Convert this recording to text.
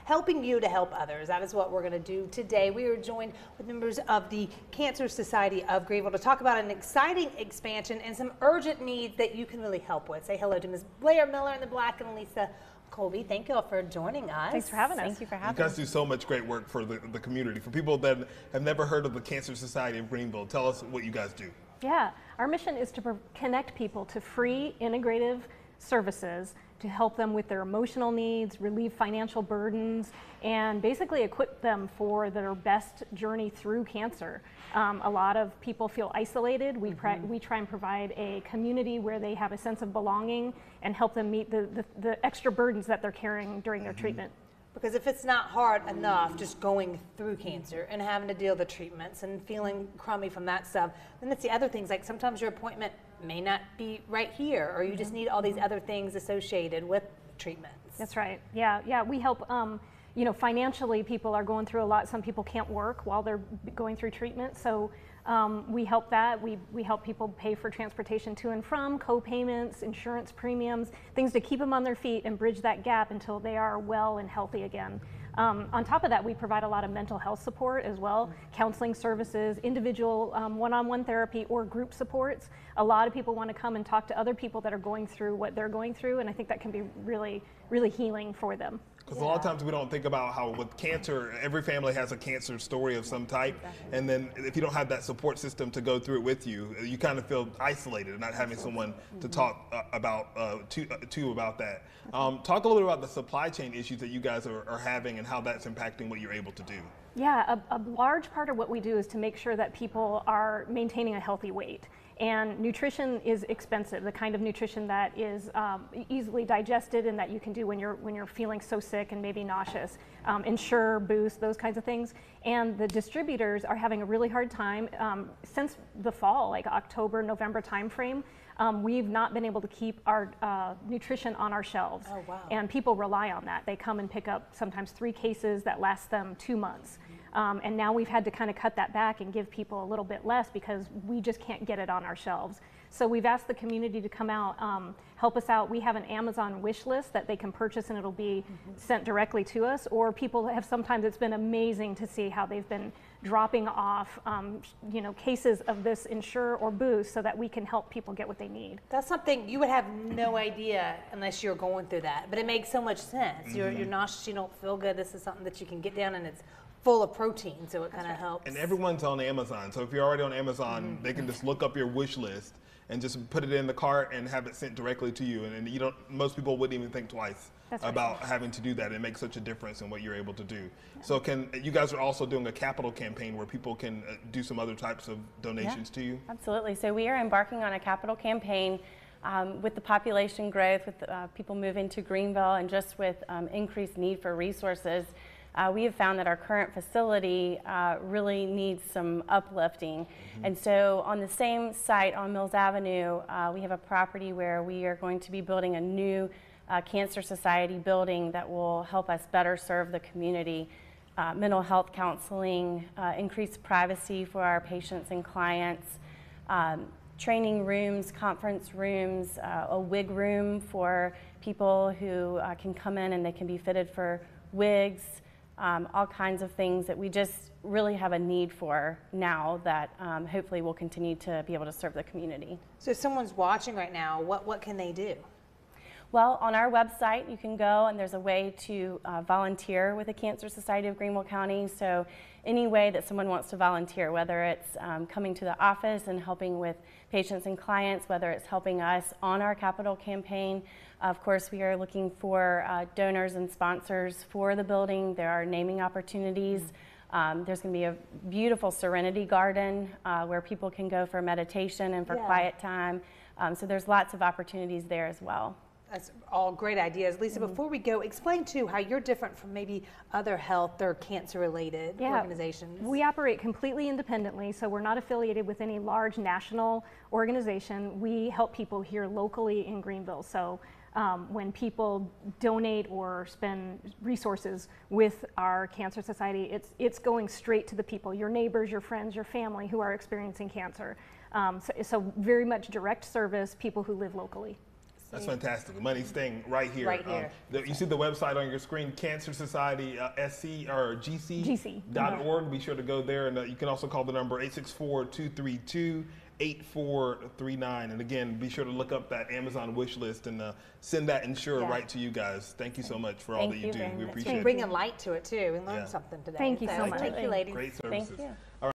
helping you to help others. That is what we're going to do today. We are joined with members of the Cancer Society of Greenville to talk about an exciting expansion and some urgent needs that you can really help with. Say hello to Ms. Blair Miller in the black and Lisa Colby. Thank you all for joining us. Thanks for having us. Thank you for having us. You guys do so much great work for the community. For people that have never heard of the Cancer Society of Greenville, tell us what you guys do. Yeah, our mission is to connect people to free, integrative services to help them with their emotional needs, relieve financial burdens, and basically equip them for their best journey through cancer. A lot of people feel isolated. We try and provide a community where they have a sense of belonging and help them meet the extra burdens that they're carrying during their treatment. Because if it's not hard enough just going through cancer and having to deal with the treatments and feeling crummy from that stuff, then it's the other things, like sometimes your appointment may not be right here, or you just need all these other things associated with treatments. That's right. Yeah, we help, you know, financially people are going through a lot. Some people can't work while they're going through treatment, so we help that. We help people pay for transportation to and from, co-payments, insurance premiums, things to keep them on their feet and bridge that gap until they are well and healthy again. On top of that, we provide a lot of mental health support as well, counseling services, individual one-on-one therapy or group supports. A lot of people want to come and talk to other people that are going through what they're going through, and I think that can be really, really healing for them. Because a lot of times we don't think about how with cancer, every family has a cancer story of some type. And then if you don't have that support system to go through it with you, you kind of feel isolated and not having someone to talk about to about that. Talk a little bit about the supply chain issues that you guys are having and how that's impacting what you're able to do. Yeah, a large part of what we do is to make sure that people are maintaining a healthy weight. And nutrition is expensive, the kind of nutrition that is easily digested and that you can do when you're feeling so sick and maybe nauseous. Ensure, Boost, those kinds of things. And the distributors are having a really hard time since the fall, like October, November timeframe. We've not been able to keep our nutrition on our shelves. Oh, wow. And people rely on that. They come and pick up sometimes 3 cases that last them 2 months. And now we've had to kind of cut that back and give people a little bit less because we just can't get it on our shelves. So we've asked the community to come out, help us out. We have an Amazon wish list that they can purchase and it'll be sent directly to us. Or people have sometimes, it's been amazing to see how they've been dropping off you know, cases of this Ensure or Boost so that we can help people get what they need. That's something you would have no idea unless you're going through that, but it makes so much sense. You're nauseous, you don't feel good. This is something that you can get down and it's full of protein, so it kind of helps. And everyone's on Amazon, so if you're already on Amazon, they can just look up your wish list and just put it in the cart and have it sent directly to you. And you don't, most people wouldn't even think twice about having to do that. It makes such a difference in what you're able to do. So you guys are also doing a capital campaign where people can do some other types of donations to you? Absolutely. So we are embarking on a capital campaign with the population growth, with people moving to Greenville, and just with increased need for resources. We have found that our current facility really needs some uplifting. And so on the same site on Mills Avenue, we have a property where we are going to be building a new Cancer Society building that will help us better serve the community. Mental health counseling, increased privacy for our patients and clients, training rooms, conference rooms, a wig room for people who can come in and they can be fitted for wigs. All kinds of things that we just really have a need for now that hopefully will continue to be able to serve the community. So if someone's watching right now, what can they do? Well, on our website you can go and there's a way to volunteer with the Cancer Society of Greenville County. So any way that someone wants to volunteer, whether it's coming to the office and helping with patients and clients, whether it's helping us on our capital campaign. Of course, we are looking for donors and sponsors for the building. There are naming opportunities. There's going to be a beautiful serenity garden where people can go for meditation and for quiet time. So there's lots of opportunities there as well. That's all great ideas. Lisa, before we go, explain too how you're different from maybe other health or cancer-related organizations. We operate completely independently, so we're not affiliated with any large national organization. We help people here locally in Greenville. So when people donate or spend resources with our Cancer Society, it's going straight to the people, your neighbors, your friends, your family who are experiencing cancer. So very much direct service, people who live locally. That's fantastic. The money's staying right here. Right here. You see the website on your screen, Cancer Society SC or GC.org. Be sure to go there, and you can also call the number 864-232-8439. And again, be sure to look up that Amazon wish list and send that insurer right to you guys. Thank you so much for all that you do. We appreciate it. Bringing light to it too. We learned something today. Thank you so much. Thank you, ladies. Great services. Thank you. All right.